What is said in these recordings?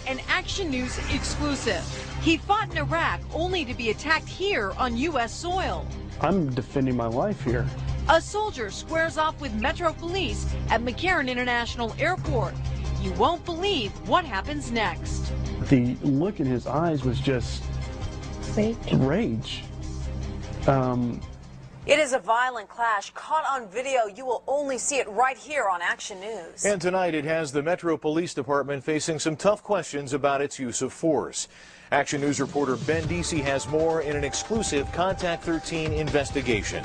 An Action News exclusive. He fought in Iraq only to be attacked here on U.S. soil. I'm defending my life here. A soldier squares off with Metro Police at McCarran International Airport. You won't believe what happens next. The look in his eyes was just rage. It is a violent clash caught on video. You will only see it right here on Action News. And tonight it has the Metro Police Department facing some tough questions about its use of force. Action News reporter Ben Deasy has more in an exclusive Contact 13 investigation.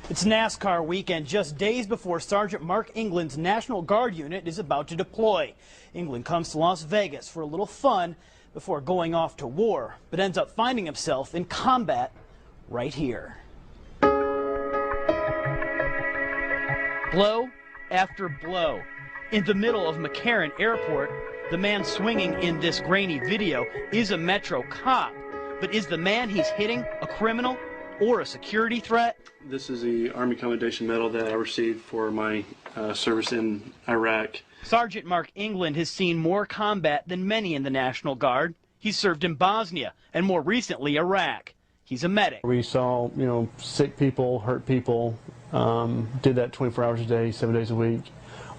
It's NASCAR weekend, just days before Sergeant Mark England's National Guard unit is about to deploy. England comes to Las Vegas for a little fun before going off to war, but ends up finding himself in combat right here. Blow after blow. In the middle of McCarran Airport, the man swinging in this grainy video is a Metro cop. But is the man he's hitting a criminal or a security threat? This is the Army Commendation Medal that I received for my service in Iraq. Sergeant Mark England has seen more combat than many in the National Guard. He served in Bosnia and more recently Iraq. He's a medic. We saw, sick people, hurt people, did that 24 hours a day, 7 days a week.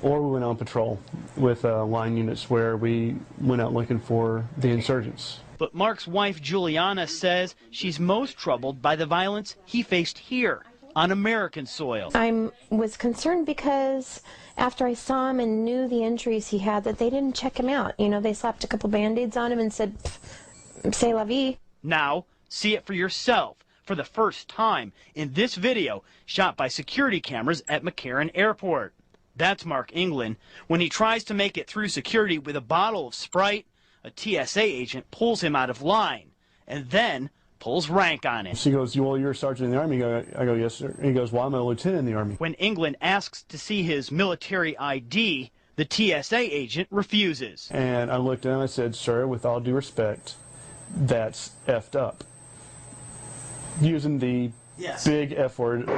Or we went on patrol with line units where we went out looking for the insurgents. But Mark's wife, Juliana, says she's most troubled by the violence he faced here on American soil. I was concerned because after I saw him and knew the injuries he had, that they didn't check him out. They slapped a couple Band-Aids on him and said, c'est la vie. Now, see it for yourself for the first time in this video shot by security cameras at McCarran Airport. That's Mark England. When he tries to make it through security with a bottle of Sprite, a TSA agent pulls him out of line and then pulls rank on him. She goes, well, you're a sergeant in the Army. I go, yes, sir. And he goes, well, I'm a lieutenant in the Army. When England asks to see his military ID, the TSA agent refuses. And I looked at him and I said, sir, with all due respect, that's effed up. Using the big F word.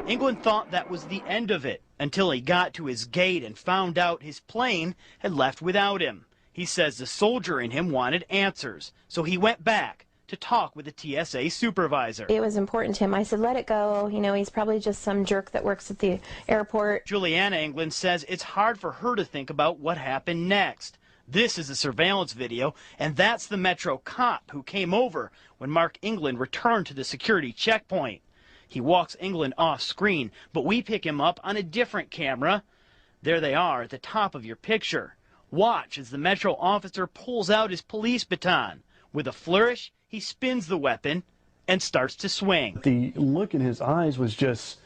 England thought that was the end of it until he got to his gate and found out his plane had left without him. He says the soldier in him wanted answers, so he went back to talk with the TSA supervisor. It was important to him. I said, let it go. He's probably just some jerk that works at the airport. Juliana England says it's hard for her to think about what happened next. This is a surveillance video, and that's the Metro cop who came over when Mark England returned to the security checkpoint. He walks England off screen, but we pick him up on a different camera. There they are at the top of your picture. Watch as the Metro officer pulls out his police baton. With a flourish, he spins the weapon and starts to swing. The look in his eyes was just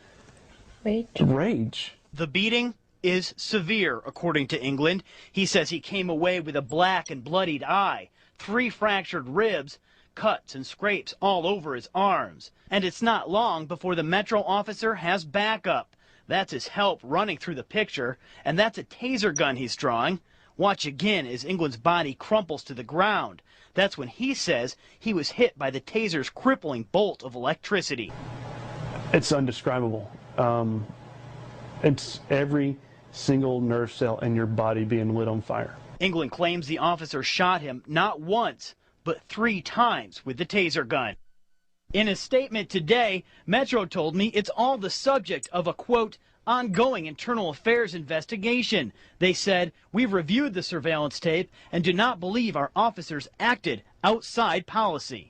rage. The beating is severe, according to England. He says he came away with a black and bloodied eye, 3 fractured ribs, cuts and scrapes all over his arms. And it's not long before the Metro officer has backup. That's his help running through the picture, and that's a taser gun he's drawing. Watch again as England's body crumples to the ground. That's when he says he was hit by the taser's crippling bolt of electricity. It's indescribable. It's every single nerve cell in your body being lit on fire. England claims the officer shot him not once, but 3 times with the taser gun. In a statement today, Metro told me it's all the subject of a, quote, ongoing internal affairs investigation. They said, we've reviewed the surveillance tape and do not believe our officers acted outside policy.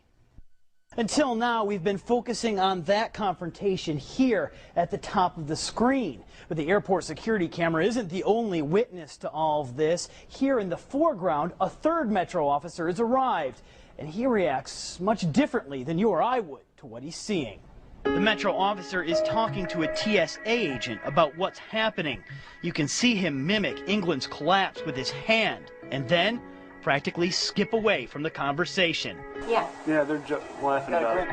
Until now, we've been focusing on that confrontation here at the top of the screen. But the airport security camera isn't the only witness to all of this. Here in the foreground, a 3rd Metro officer has arrived, and he reacts much differently than you or I would to what he's seeing. The Metro officer is talking to a TSA agent about what's happening. You can see him mimic England's collapse with his hand, and then practically skip away from the conversation. Yeah, they're just laughing about it.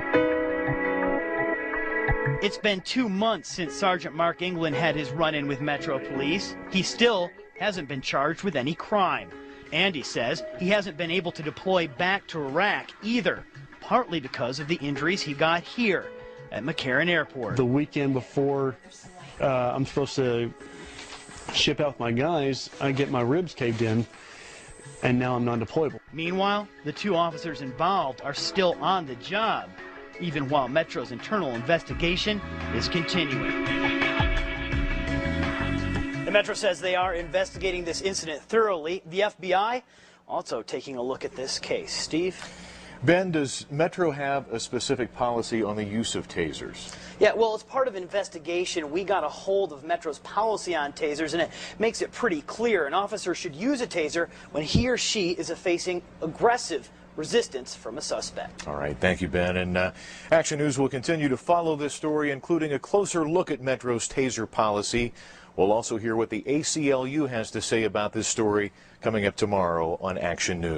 It's been 2 months since Sergeant Mark England had his run-in with Metro Police. He still hasn't been charged with any crime. And he says he hasn't been able to deploy back to Iraq either, partly because of the injuries he got here at McCarran Airport. The weekend before I'm supposed to ship out with my guys, I get my ribs caved in. and now I'm non-deployable. Meanwhile, the 2 officers involved are still on the job, even while Metro's internal investigation is continuing. The Metro says they are investigating this incident thoroughly. The FBI also taking a look at this case. Steve? Ben, does Metro have a specific policy on the use of tasers? Yeah, well, as part of an investigation, we got a hold of Metro's policy on tasers, and it makes it pretty clear an officer should use a taser when he or she is facing aggressive resistance from a suspect. All right, thank you, Ben. And Action News will continue to follow this story, including a closer look at Metro's taser policy. We'll also hear what the ACLU has to say about this story coming up tomorrow on Action News.